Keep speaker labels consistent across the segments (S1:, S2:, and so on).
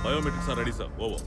S1: Biometrics are ready sir. Over.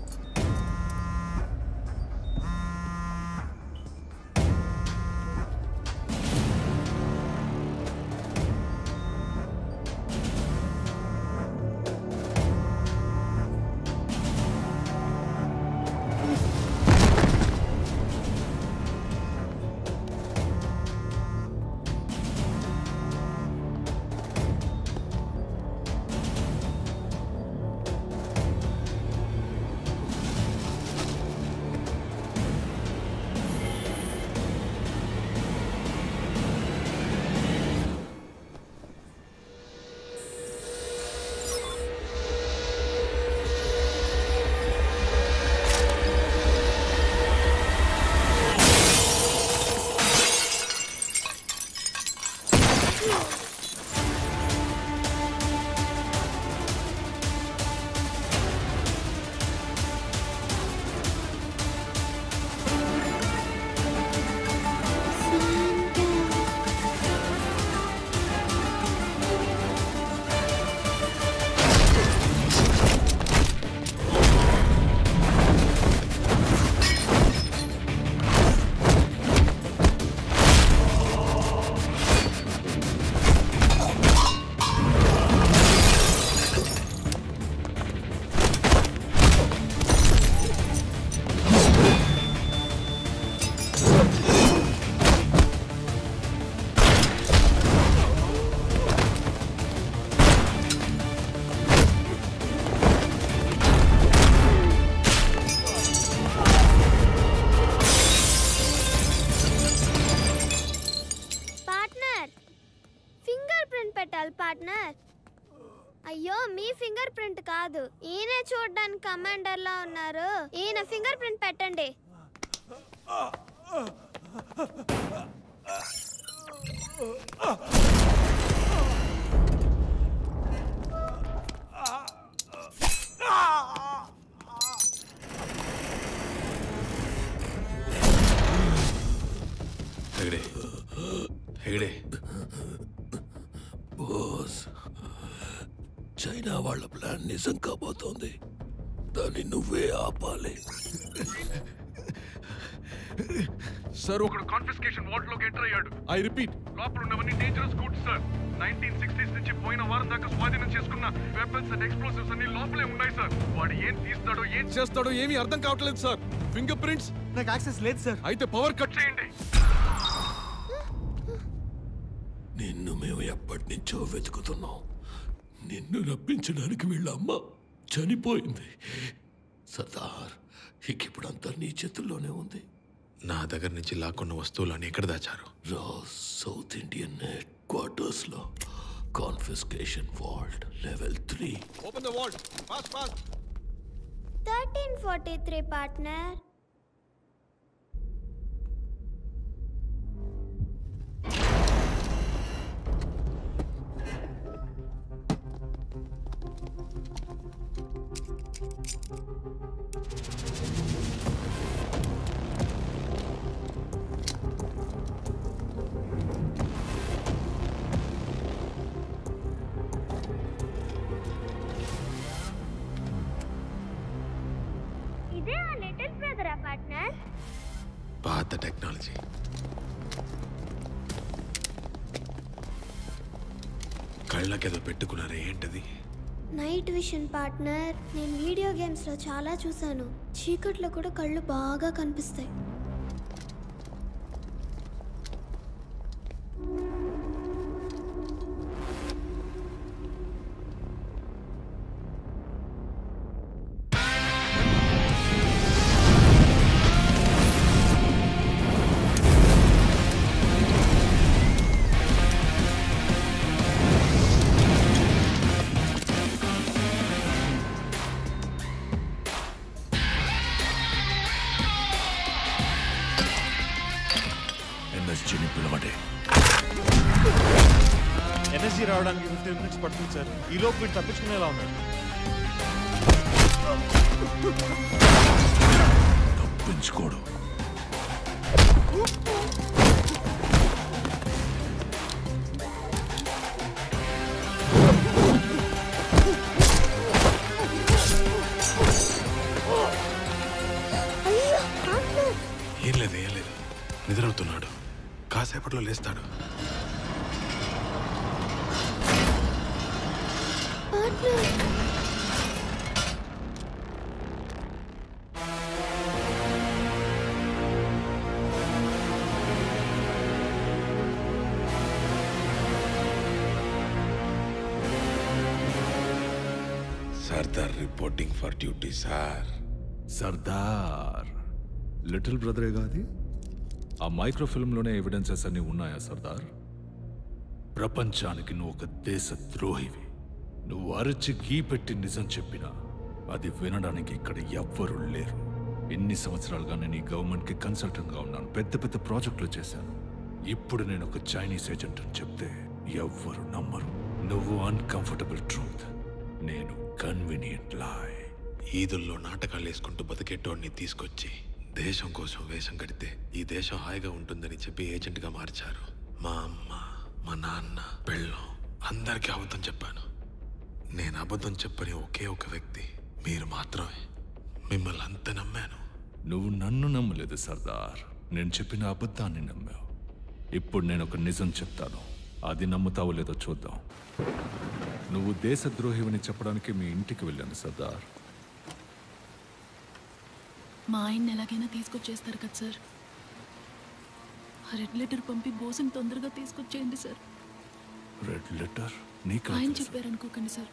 S2: Partner. అయ్యో మీ finger print కాదు, ఈయన చూడడానికి కమాండర్ లా ఉన్నారు. ఈయన ఫింగర్ ప్రింట్ పెట్టండి.
S3: చైనా వాళ్ళ ప్లాన్ నిజం కాబోతోంది. దాన్ని నువ్వే ఆపాలి.
S4: సార్ ఒకడు కాన్ఫిస్కేషన్ వార్డ్ లోకి ఎంటర్ అయ్యాడు. ఐ రిపీట్, లోపల ఉన్నవన్నీ డేంజరస్ గూడ్స్ సార్. 1960s నుంచి పోయిన వారం దాకా స్వాధీనం చేసుకున్న వెపన్స్ అండ్ ఎక్స్ప్లోసివ్స్ అన్ని లోపలే ఉన్నాయి సార్. వాడు ఏం తీస్తాడో ఏం చేస్తాడో ఏమీ అర్థం కావట్లేదు సార్. ఫింగర్ ప్రింట్స్
S5: నాకు యాక్సెస్ లేదు సార్.
S4: అయితే పవర్ కట్ చేయండి.
S3: నిన్ను మేము ఎప్పటి నుంచో వెతుకుతున్నాం. నిన్ను రప్పించడానికి వీళ్ళ అమ్మ చనిపోయింది. సర్దార్, ఇప్పుడు అంతా నీ చేతుల్లోనే ఉంది.
S6: నా దగ్గర నుంచి లాక్కున్న వస్తువులని ఎక్కడ దాచారు?
S3: రాస్ సౌత్ ఇండియన్ హెడ్ క్వార్టర్స్ లో confiscation vault level 3.
S4: Open the vault fast fast.
S2: 1343 partner. ఇదే ఆ లేటెస్ట్ బ్రదరా పార్ట్నర్?
S6: పాత టెక్నాలజీ. కళ్ళకేదో పెట్టుకున్నారే, ఏంటది?
S2: Night vision partner. నేను వీడియో గేమ్స్ లో చాలా చూసాను. చీకట్లో కూడా కళ్ళు బాగా కనిపిస్తాయి.
S5: ఎనర్జీ రావడానికి 15 minutes పడుతుంది సార్. ఈ లోపు వీడు తప్పించుకునేలా ఉన్నాడు.
S3: తప్పించుకోడు.
S6: కాసేపట్లో లేస్తాడు. Sardar reporting for duty sir.
S3: Sardar little బ్రదరే కాదు. ఆ మైక్రోఫిల్మ్లోనే ఎవిడెన్సెస్ అన్నీ ఉన్నాయా సర్దార్? ప్రపంచానికి నువ్వు ఒక దేశ ద్రోహివి. నువ్వు అరచి గీ పెట్టి నిజం చెప్పినా అది వినడానికి ఇక్కడ ఎవ్వరూ లేరు. ఎన్ని సంవత్సరాలుగా నేను ఈ గవర్నమెంట్కి కన్సల్టెంట్గా ఉన్నాను, పెద్ద పెద్ద ప్రాజెక్టులు చేశాను. ఇప్పుడు నేను ఒక చైనీస్ ఏజెంట్ అని చెప్తే ఎవ్వరు నమ్మరు. నువ్వు అన్కంఫర్టబుల్ ట్రూత్, నేను కన్వీనియంట్ లాయ్.
S6: ఈదుల్లో నాటకాలు వేసుకుంటూ బతికేటోడిని తీసుకొచ్చి దేశం కోసం వేషం కడితే ఈ దేశం హాయిగా ఉంటుందని చెప్పి ఏజెంట్గా మార్చారు. మా అమ్మ, మా నాన్న, పెళ్ళం అందరికీ అబద్ధం చెప్పాను. నేను అబద్ధం చెప్పని ఒకే ఒక వ్యక్తి మీరు మాత్రమే. మిమ్మల్ని అంత నమ్మాను.
S3: నువ్వు నన్ను నమ్మలేదు సర్దార్, నేను చెప్పిన అబద్ధాన్ని నమ్మావు. ఇప్పుడు నేను ఒక నిజం చెప్తాను, అది నమ్ముతావో లేదో చూద్దాం. నువ్వు దేశద్రోహివని చెప్పడానికి మీ ఇంటికి వెళ్ళాను సర్దార్.
S1: మా ఆయన్ని ఎలాగైనా తీసుకొచ్చేస్తారు కదా సార్. ఆ రెడ్ లెటర్ పంపి బోసుని తొందరగా తీసుకొచ్చేయండి సార్.
S3: రెడ్ లెటర్ నీకు
S1: ఆయన చెప్పారనుకోకండి సార్,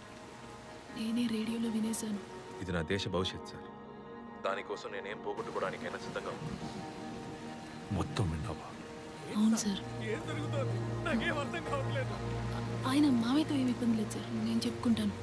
S1: నేనే రేడియోలో వినేశాను.
S7: ఇది నా దేశ భవిష్యత్ సార్. దానికోసం నేనేం పోగొట్టుకోవడానికైనా సిద్ధంగా ఉన్నాను.
S3: మొత్తం విన్నావా?
S1: అవును సార్. ఆయన మావయ్యతో ఏమి ఇబ్బంది లేదు సార్, నేను చెప్పుకుంటాను.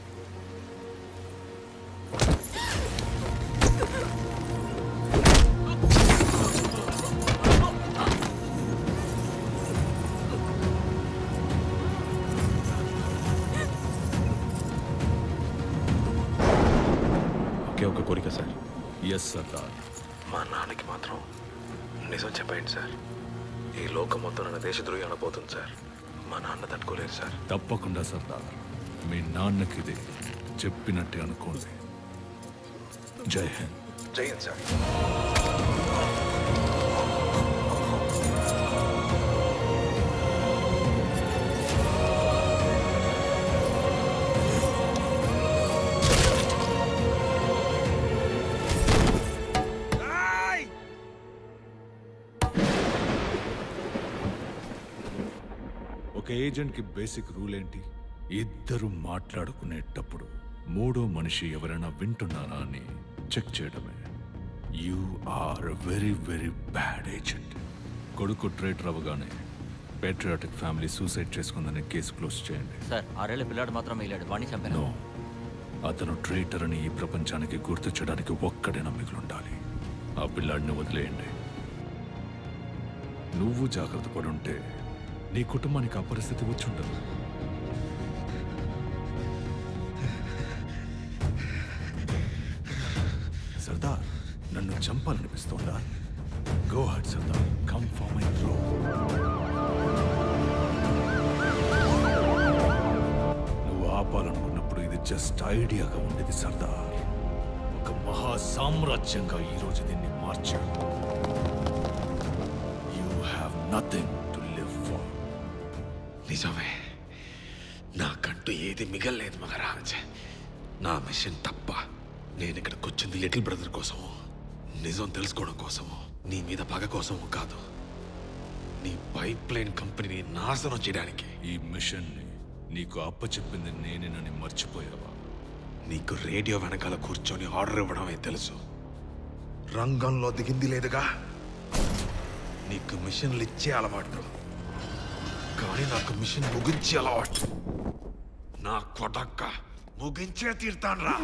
S7: ఒకే ఒక కోరిక సార్.
S3: ఎస్ సర్దార్.
S7: మా నాన్నకి మాత్రం నిజం చెప్పండి సార్. ఈ లోకం మొత్తం నన్ను దేశద్రోహి అనబోతుంది సార్. మా నాన్న తట్టుకోలేదు సార్.
S3: తప్పకుండా సర్దార్, మీ నాన్నకి ఇది చెప్పినట్టే అనుకోండి. జై హింద్.
S7: జై హింద్ సార్.
S3: ఒక ఏజెంట్కి బేసిక్ రూల్ ఏంటి? ఇద్దరు మాట్లాడుకునేటప్పుడు మూడో మనిషి ఎవరైనా వింటున్నారా అని చెక్ చేయడమే. You are very very bad agent. కొడుకు ట్రేటర్ అవ్వగానే పేట్రియాటిక్ ఫ్యామిలీ సూసైడ్ చేసుకుందని కేసు క్లోజ్ చేయండి.
S8: సార్ 6 ఏళ్ల పిల్లాడు మాత్రం మిగిలాడు, వాణ్ణి చంపాను.
S3: నో, అతను ట్రేటర్ అని ఈ ప్రపంచానికి గుర్తు చేయడానికి ఒక్కడైనా మిగిలుండాలి. ఆ పిల్లాడిని వదిలేయండి. నువ్వు జాగ్రత్త పడుంటే నీ కుటుంబానికి ఆ పరిస్థితి వచ్చి ఉండదు. సర్దార్, నన్ను చంపాలనిపిస్తోందా? Go ahead Sardar, come for my throat. నువ్వు ఆపాలనుకున్నప్పుడు ఇది జస్ట్ ఐడియాగా ఉండేది సర్దార్. ఒక మహా సామ్రాజ్యంగా ఈరోజు దీన్ని మార్చాడు. You have nothing to live for.
S6: నిజమే, నాకంటూ ఏది మిగల్లేదు మహారాజ్. నా మిషన్ తప్ప. నేను ఇక్కడికి వచ్చింది లిటిల్ బ్రదర్ కోసము, నిజం తెలుసుకోవడం కోసము, నీ మీద పగ కోసము కాదు. నీ పైప్ లైన్ కంపెనీని నాశనం చేయడానికి.
S3: ఈ మిషన్ని నీకు అప్పచెప్పింది నేనేనని మర్చిపోయావా?
S6: నీకు రేడియో వెనకాల కూర్చొని ఆర్డర్ ఇవ్వడమే తెలుసు, రంగంలో దిగింది లేదుగా. నీకు మిషన్లు ఇచ్చే అలవాటు, కానీ నాకు మిషన్ ముగించే అలవాటు. నా కొడక్క ముగించే తీర్తాన్రా.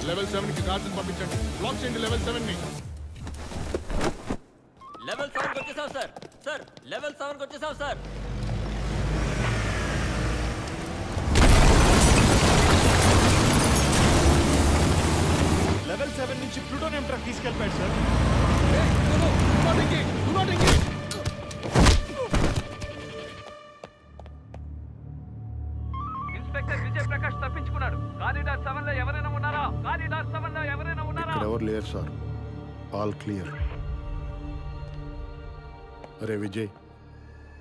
S4: లెవెల్ 7 కి గార్డ్స్ పంపించండి. బ్లాక్ చేయండి లెవెల్ 7 ని.
S8: లెవెల్ 7 కి వచ్చేసాం సార్. సార్ లెవెల్ 7 కి వచ్చేసాం సార్.
S5: లెవెల్ 7 నుంచి ప్లూటోనియం ట్రక్ తీసుకెళ్ళిపోయాడు సార్.
S9: ఎవరు లేరు సార్. All clear. అరే విజయ్,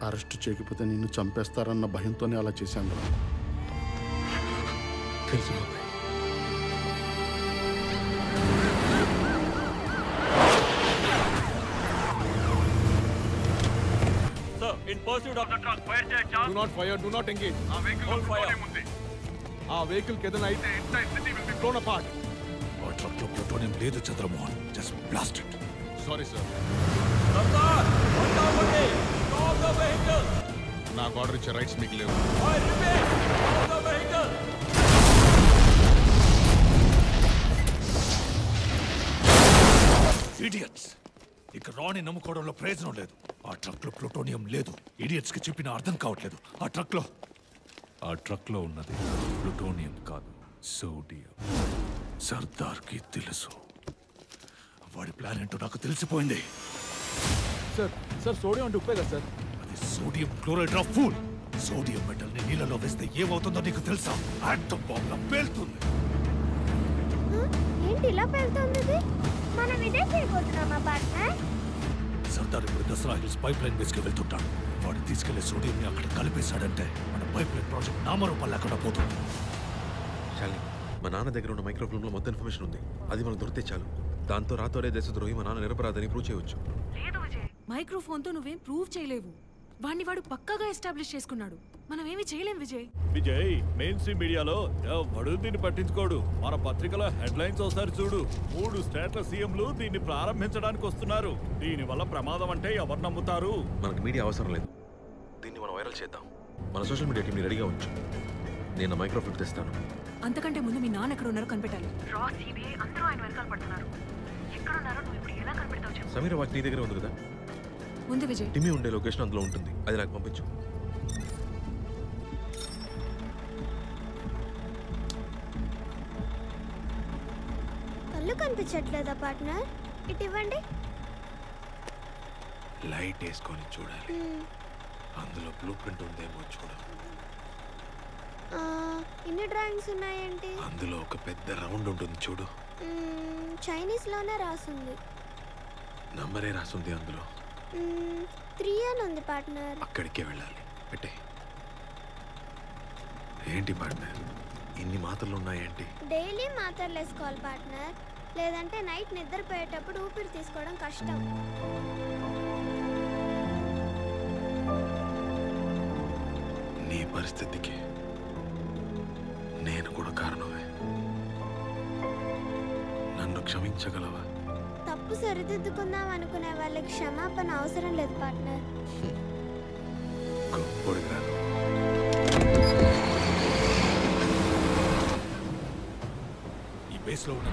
S9: అరెస్ట్ చేయకపోతే నిన్ను చంపేస్తారన్న భయంతోనే అలా చేశాను రా.
S6: తెలుసు బాబాయ్.
S8: Sir, in pursuit of the truck, fire charge.
S4: Do not fire, do not engage. ఆ వెహికల్
S8: Hold fire.
S4: ఉంది. ఆ వెహికల్ కి ఏదైనా అయితే entire city will be blown apart.
S3: ఆ ట్రక్ లో ప్లూటోనియం లేదు Chandramohan. Just blast it.
S4: Sorry sir.
S8: Sardar, one down one day. Stop the vehicle.
S4: నాకు ఆర్డర్ ఇచ్చే రైట్స్ మీకు లేవు.
S8: I repeat, stop the vehicle.
S3: Idiots! ఇక రాణి నమ్ముకోవడంలో ప్రయోజనం లేదు. ఆ ట్రక్ లో ప్లూటోనియం లేదు. ఇడియట్స్ కి చెప్పిన అర్థం కావట్లేదు. ఆ ట్రక్ లో ఉన్నది ప్లూటోనియం కాదు, సోడియం. సర్దార్ కి తెలుసు. వాడి ప్లాన్ ఏంటో నాకు తెలిసిపోయింది.
S5: సార్ సోడియం అంటే ఉప్పే కదా సార్?
S3: అది sodium chloride of full. Sodium metal ని నీళ్ళలో వేస్తే ఏమవుతుందో నీకు తెలుసా? ఆటం బాంబ్ లా పేలుతుంది.
S2: ఏంటి ఇలా పెళ్తుంది? మనం ఇదే చేయబోతున్నామా పార్ట్నర్?
S3: సర్దార్ ఇప్పుడు దసరా హిల్స్ పైప్ లైన్ వేసుకు వెళ్తుంటాడు. వాడు తీసుకెళ్లే సోడియం ని అక్కడ కలిపేశాడంటే మన పైప్ లైన్ ప్రాజెక్ట్ నామరూపాలు లేకుండా పోతుంది.
S6: శాలిని, మా నాన్న దగ్గర ఉన్న మైక్రోఫిల్మ్ లో మొత్తం ఇన్ఫర్మేషన్ ఉంది. అది మనకు దొరికితే చాలు. దాంతో రాతోరే దేశద్రోహి మా నాన్న నిరపరాధని ప్రూవ్ చేయవచ్చు.
S10: లేదు విజయ్, మైక్రోఫోన్ తో నువ్వేం ప్రూవ్ చేయలేవు. వాడు పక్కాగా ఎస్టాబ్లిష్ చేసుకున్నాడు. మనం ఏమీ చేయలేం విజయ్.
S5: విజయ్, మెయిన్ స్ట్రీమ్ మీడియాలో ఎవడు దీన్ని పట్టించుకోడు. మన పత్రికలో హెడ్లైన్స్ ఒకసారి చూడు. 3 స్టేట్ల సీఎంలు దీన్ని ప్రారంభించడానికి వస్తున్నారు. దీని వల్ల ప్రమాదం అంటే ఎవరు నమ్ముతారు?
S6: మనకు మీడియా అవసరం లేదు. దీన్ని మనం వైరల్ చేద్దాం. మన సోషల్ మీడియా టీంని రెడీగా ఉంచు. నేను మైక్రోఫిల్మ్ తెస్తాను.
S10: అంతకంటే ముందు మీ నాన్న ఎక్కడ ఉన్నారో కనిపెట్టాలి. రా సిబిఐ అందరూ ఆయన వెనకాల పడుతున్నారు. ఎక్కడ ఉన్నారో నువ్వు ఇప్పుడు ఎలా కనిపెడతావు చెప్పు.
S6: సమీర వాచ్ నీ దగ్గర ఉంది కదా?
S10: ఉంది విజయ్.
S6: టిమ్మి ఉండే లొకేషన్ అందులో ఉంటుంది. అది నాకు పంపించు.
S2: కళ్ళు కనిపించట్లేదా పార్ట్నర్? ఇటు ఇవ్వండి.
S6: లైట్ వేసుకొని చూడాలి. అందులో బ్లూ ప్రింట్ ఉందేమో చూడు.
S2: ఇన్ని డ్రాయింగ్స్ ఉన్నాయేంటి?
S6: అందులో ఒక పెద్ద రౌండ్ ఉంటుంది చూడు.
S2: చైనీస్ లోనే రాసుంది.
S6: నంబరే రాసుంది అందులో.
S2: 3 అని ఉంది పార్ట్నర్.
S6: అక్కడికే వెళ్ళాలి. పెట్టే. ఏంటి పార్ట్నర్, ఇన్ని మాత్రలు ఉన్నాయేంటి?
S2: డైలీ మాత్రలు వేసుకోవాలి పార్ట్నర్. లేదంటే నైట్ నిద్రపోయేటప్పుడు ఊపిరి తీసుకోవడం కష్టం.
S6: నీ పరిస్థితికి నేను కూడా కారణమే. నన్ను క్షమించగలవా?
S2: తప్పు సరిదిద్దుకుందాం అనుకునే వాళ్ళకి క్షమాపణ అవసరం లేదు పార్ట్నర్.
S6: గొప్పడు కాదు.
S3: ఈ బేస్ లో ఉన్న